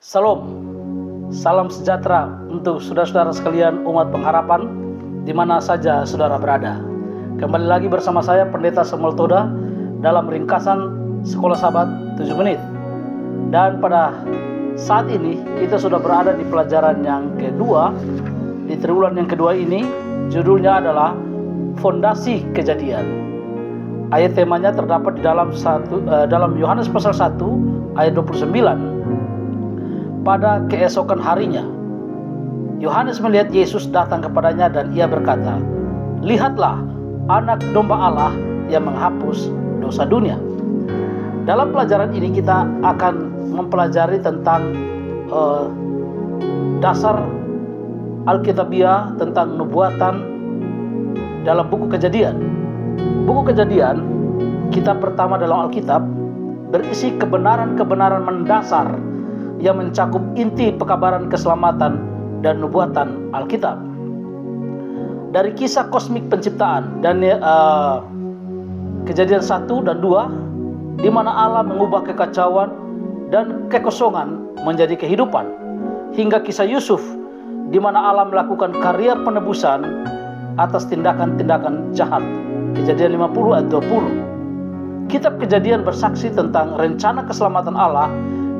Salam, salam sejahtera untuk saudara-saudara sekalian umat pengharapan di mana saja saudara berada. Kembali lagi bersama saya Pendeta Samuel Toda dalam ringkasan Sekolah Sahabat 7 Menit. Dan pada saat ini kita sudah berada di pelajaran yang kedua. Di triwulan yang kedua ini judulnya adalah Fondasi Kejadian. Ayat temanya terdapat di dalam Yohanes pasal 1 ayat 29. Pada keesokan harinya, Yohanes melihat Yesus datang kepadanya dan ia berkata, "Lihatlah, anak domba Allah yang menghapus dosa dunia." Dalam pelajaran ini kita akan mempelajari tentang dasar Alkitabiah, tentang nubuatan dalam buku Kejadian. Buku Kejadian, kitab pertama dalam Alkitab, berisi kebenaran-kebenaran mendasar yang mencakup inti pekabaran keselamatan dan nubuatan Alkitab. Dari kisah kosmik penciptaan dan Kejadian 1 dan 2, di mana Allah mengubah kekacauan dan kekosongan menjadi kehidupan, hingga kisah Yusuf, di mana Allah melakukan karya penebusan atas tindakan-tindakan jahat. Kejadian 50 ayat 20. Kitab Kejadian bersaksi tentang rencana keselamatan Allah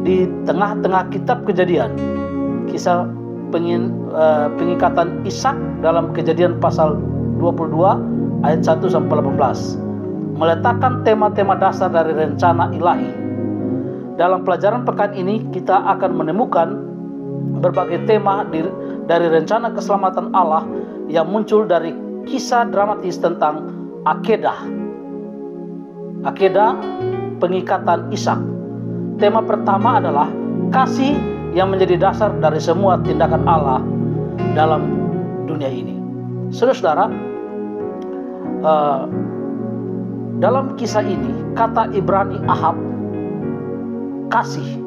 di tengah-tengah kitab Kejadian. Kisah pengikatan Ishak dalam Kejadian pasal 22 ayat 1 sampai 18 meletakkan tema-tema dasar dari rencana ilahi. Dalam pelajaran pekan ini kita akan menemukan berbagai tema dari rencana keselamatan Allah yang muncul dari kisah dramatis tentang Akedah, pengikatan Ishak. Tema pertama adalah kasih yang menjadi dasar dari semua tindakan Allah dalam dunia ini. Saudara-saudara, dalam kisah ini kata Ibrani Ahab, kasih,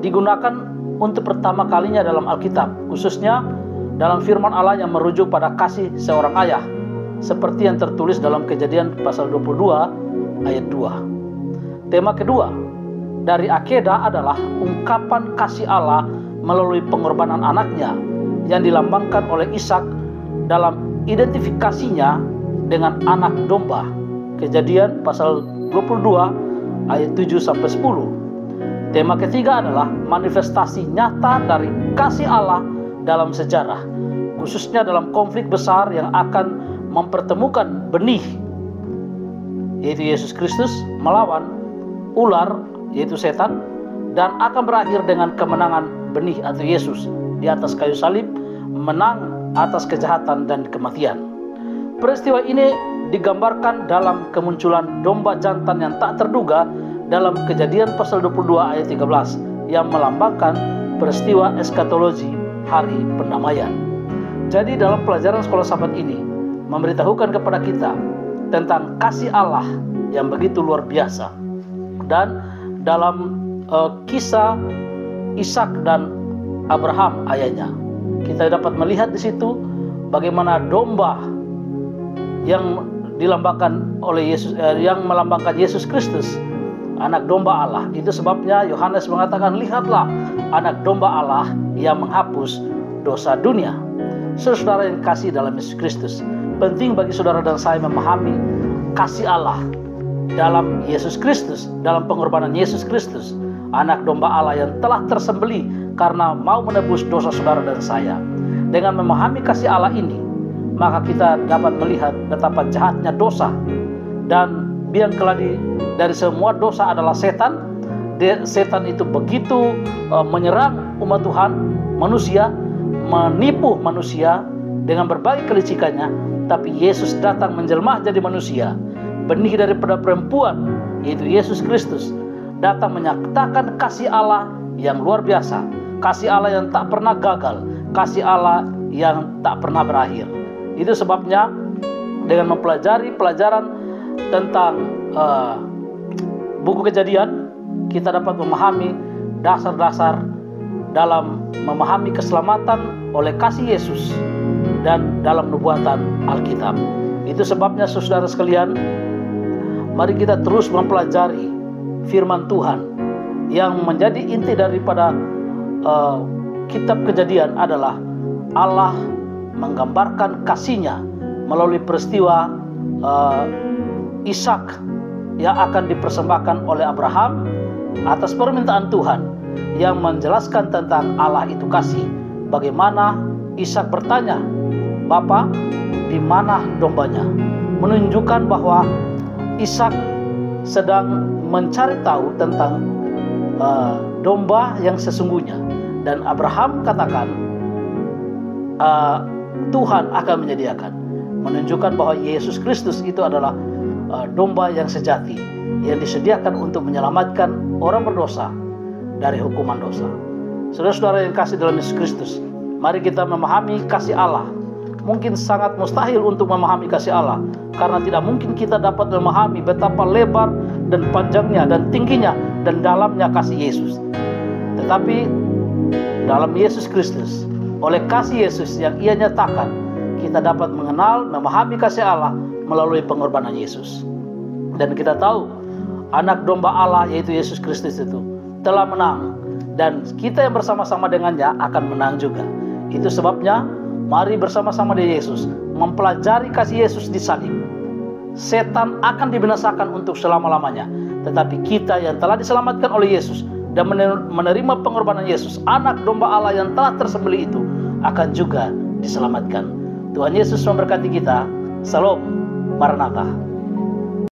digunakan untuk pertama kalinya dalam Alkitab, khususnya dalam firman Allah yang merujuk pada kasih seorang ayah, seperti yang tertulis dalam Kejadian pasal 22 ayat 2. Tema kedua dari Akedah adalah ungkapan kasih Allah melalui pengorbanan anaknya yang dilambangkan oleh Ishak dalam identifikasinya dengan anak domba. Kejadian pasal 22 ayat 7 sampai 10. Tema ketiga adalah manifestasi nyata dari kasih Allah dalam sejarah, khususnya dalam konflik besar yang akan mempertemukan benih, yaitu Yesus Kristus, melawan ular, yaitu setan, dan akan berakhir dengan kemenangan benih atau Yesus di atas kayu salib, menang atas kejahatan dan kematian. Peristiwa ini digambarkan dalam kemunculan domba jantan yang tak terduga dalam Kejadian pasal 22 ayat 13 yang melambangkan peristiwa eskatologi, hari pendamaian. Jadi dalam pelajaran Sekolah Sahabat ini memberitahukan kepada kita tentang kasih Allah yang begitu luar biasa. Dan dalam kisah Ishak dan Abraham ayahnya, kita dapat melihat di situ bagaimana domba yang dilambangkan oleh Yesus, yang melambangkan Yesus Kristus, anak domba Allah. Itu sebabnya Yohanes mengatakan, "Lihatlah, anak domba Allah yang menghapus dosa dunia." Saudara yang kasih dalam Yesus Kristus, penting bagi saudara dan saya memahami kasih Allah dalam Yesus Kristus, dalam pengorbanan Yesus Kristus, anak domba Allah yang telah tersembelih karena mau menebus dosa saudara dan saya. Dengan memahami kasih Allah ini, maka kita dapat melihat betapa jahatnya dosa, dan biang keladi dari semua dosa adalah setan. Setan itu begitu menyerang umat Tuhan, manusia, menipu manusia dengan berbagai kelicikannya. Tapi Yesus datang menjelma jadi manusia, benih daripada perempuan, yaitu Yesus Kristus, datang menyatakan kasih Allah yang luar biasa, kasih Allah yang tak pernah gagal, kasih Allah yang tak pernah berakhir. Itu sebabnya dengan mempelajari pelajaran tentang buku Kejadian, kita dapat memahami dasar-dasar dalam memahami keselamatan oleh kasih Yesus dan dalam nubuatan Alkitab. Itu sebabnya saudara sekalian, mari kita terus mempelajari firman Tuhan yang menjadi inti daripada kitab Kejadian adalah Allah menggambarkan kasih-Nya melalui peristiwa Ishak yang akan dipersembahkan oleh Abraham atas permintaan Tuhan, yang menjelaskan tentang Allah itu kasih. Bagaimana Ishak bertanya, "Bapa, di mana dombanya?" Menunjukkan bahwa Ishak sedang mencari tahu tentang domba yang sesungguhnya. Dan Abraham katakan, Tuhan akan menyediakan, menunjukkan bahwa Yesus Kristus itu adalah domba yang sejati, yang disediakan untuk menyelamatkan orang berdosa dari hukuman dosa. Saudara-saudara yang kasih dalam Yesus Kristus, mari kita memahami kasih Allah. Mungkin sangat mustahil untuk memahami kasih Allah, karena tidak mungkin kita dapat memahami betapa lebar dan panjangnya dan tingginya dan dalamnya kasih Yesus. Tetapi dalam Yesus Kristus, oleh kasih Yesus yang Ia nyatakan, kita dapat mengenal, memahami kasih Allah melalui pengorbanan Yesus. Dan kita tahu anak domba Allah, yaitu Yesus Kristus itu telah menang, dan kita yang bersama-sama dengannya akan menang juga. Itu sebabnya mari bersama-sama dengan Yesus mempelajari kasih Yesus di salib. Setan akan dibinasakan untuk selama-lamanya, tetapi kita yang telah diselamatkan oleh Yesus dan menerima pengorbanan Yesus, anak domba Allah yang telah tersembelih itu, akan juga diselamatkan. Tuhan Yesus memberkati kita. Salam Maranatha.